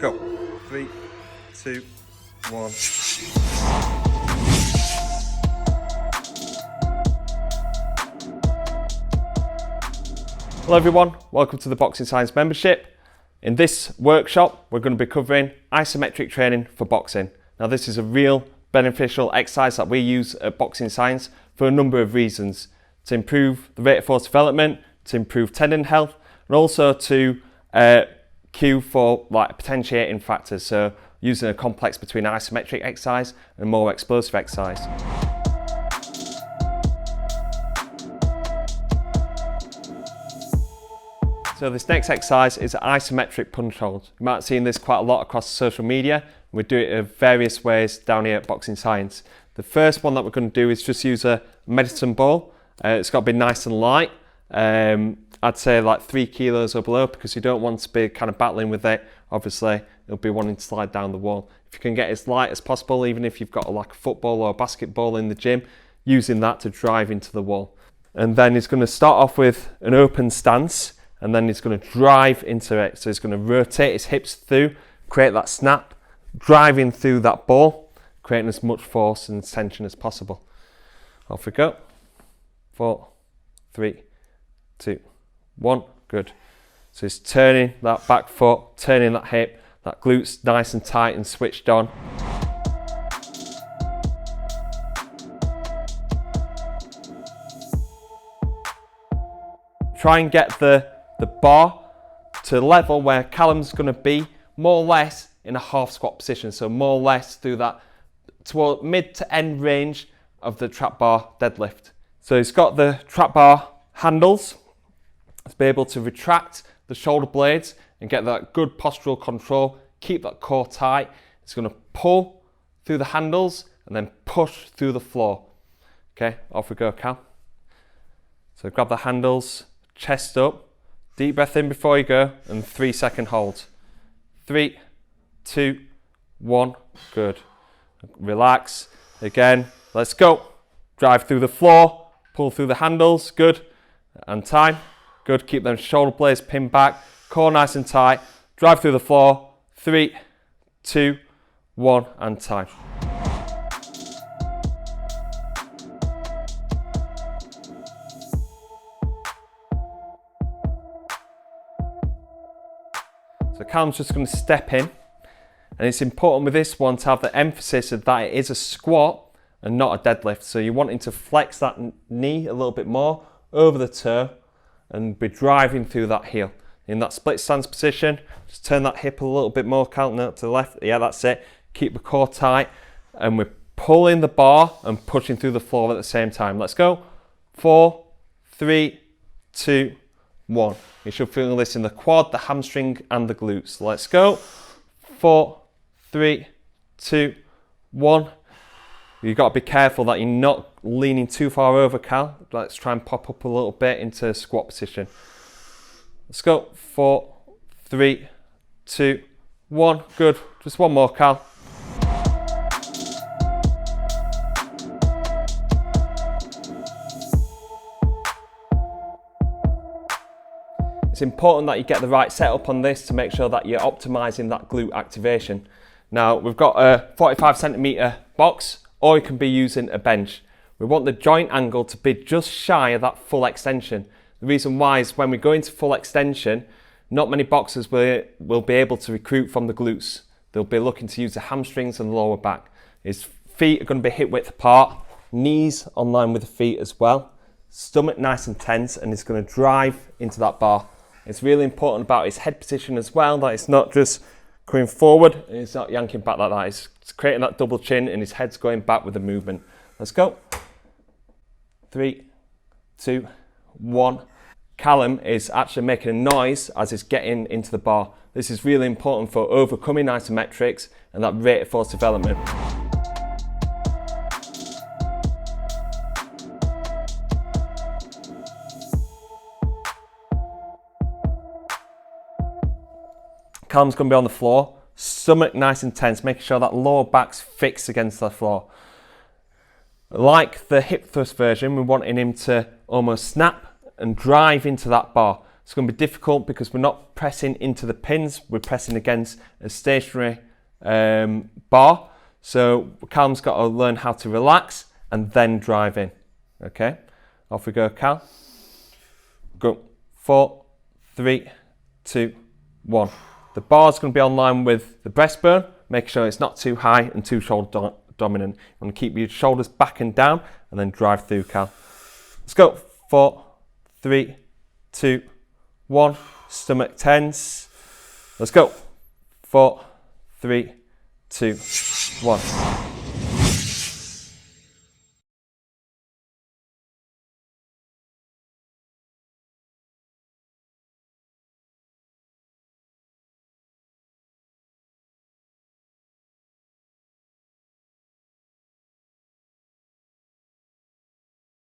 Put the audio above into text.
Go. 3, 2, 1. Hello everyone, welcome to the Boxing Science membership. In this workshop, we're going to be covering isometric training for boxing. Now this is a real beneficial exercise that we use at Boxing Science for a number of reasons. To improve the rate of force development, to improve tendon health, and also to cue for potentiating factors. So using a complex between isometric exercise and more explosive exercise. So this next exercise is isometric punch hold. You might have seen this quite a lot across social media. We do it in various ways down here at Boxing Science. The first one that we're going to do is just use a medicine ball. It's got to be nice and light. I'd say like 3 kilos or below, because you don't want to be kind of battling with it. Obviously, you'll be wanting to slide down the wall. If you can get as light as possible, even if you've got like a football or a basketball in the gym, using that to drive into the wall. And then he's going to start off with an open stance, and then he's going to drive into it. So he's going to rotate his hips through, create that snap, driving through that ball, creating as much force and tension as possible. Off we go. 4, 3, 2, 1. Good. So he's turning that back foot, turning that hip, that glutes nice and tight and switched on. Try and get the bar to a level where Callum's going to be more or less in a half squat position. So more or less through that toward mid to end range of the trap bar deadlift. So he's got the trap bar handles to be able to retract the shoulder blades and get that good postural control, keep that core tight. It's going to pull through the handles and then push through the floor. Okay, off we go, Cal. So grab the handles, chest up, deep breath in before you go, and 3-second hold. 3, 2, 1, good. Relax, again, let's go. Drive through the floor, pull through the handles, good. And time, good. Keep them shoulder blades pinned back, core nice and tight. Drive through the floor, 3, 2, 1, and time. So Callum's just going to step in, and it's important with this one to have the emphasis of that it is a squat and not a deadlift. So you're wanting to flex that knee a little bit more over the toe and be driving through that heel. In that split stance position, just turn that hip a little bit more, Cal, no, to the left. Yeah, that's it. Keep the core tight, and we're pulling the bar and pushing through the floor at the same time. Let's go. 4, 3, 2, 1. You should feel this in the quad, the hamstring, and the glutes. Let's go. 4, 3, 2, 1. You've got to be careful that you're not leaning too far over, Cal. Let's try and pop up a little bit into squat position. Let's go. 4, 3, 2, 1. Good. Just one more, Cal. It's important that you get the right setup on this to make sure that you're optimizing that glute activation. Now, we've got a 45 centimeter box, or you can be using a bench. We want the joint angle to be just shy of that full extension. The reason why is when we go into full extension, not many boxers will be able to recruit from the glutes. They'll be looking to use the hamstrings and the lower back. His feet are going to be hip width apart, knees on line with the feet as well, stomach nice and tense, and it's going to drive into that bar. It's really important about his head position as well, that it's not just coming forward and it's not yanking back like that. It's creating that double chin and his head's going back with the movement. Let's go. 3, 2, 1. Callum is actually making a noise as he's getting into the bar. This is really important for overcoming isometrics and that rate of force development. Callum's going to be on the floor, stomach nice and tense, making sure that lower back's fixed against the floor. Like the hip thrust version, we're wanting him to almost snap and drive into that bar. It's going to be difficult because we're not pressing into the pins, we're pressing against a stationary bar. So Cal's got to learn how to relax and then drive in. Okay, off we go, Cal. Go. 4, 3, 2, 1. The bar's going to be on line with the breastbone. Make sure it's not too high and too shoulder dominant. You want to keep your shoulders back and down and then drive through, Cal. Let's go. 4, 3, 2, 1. Stomach tense. Let's go. 4, 3, 2, 1.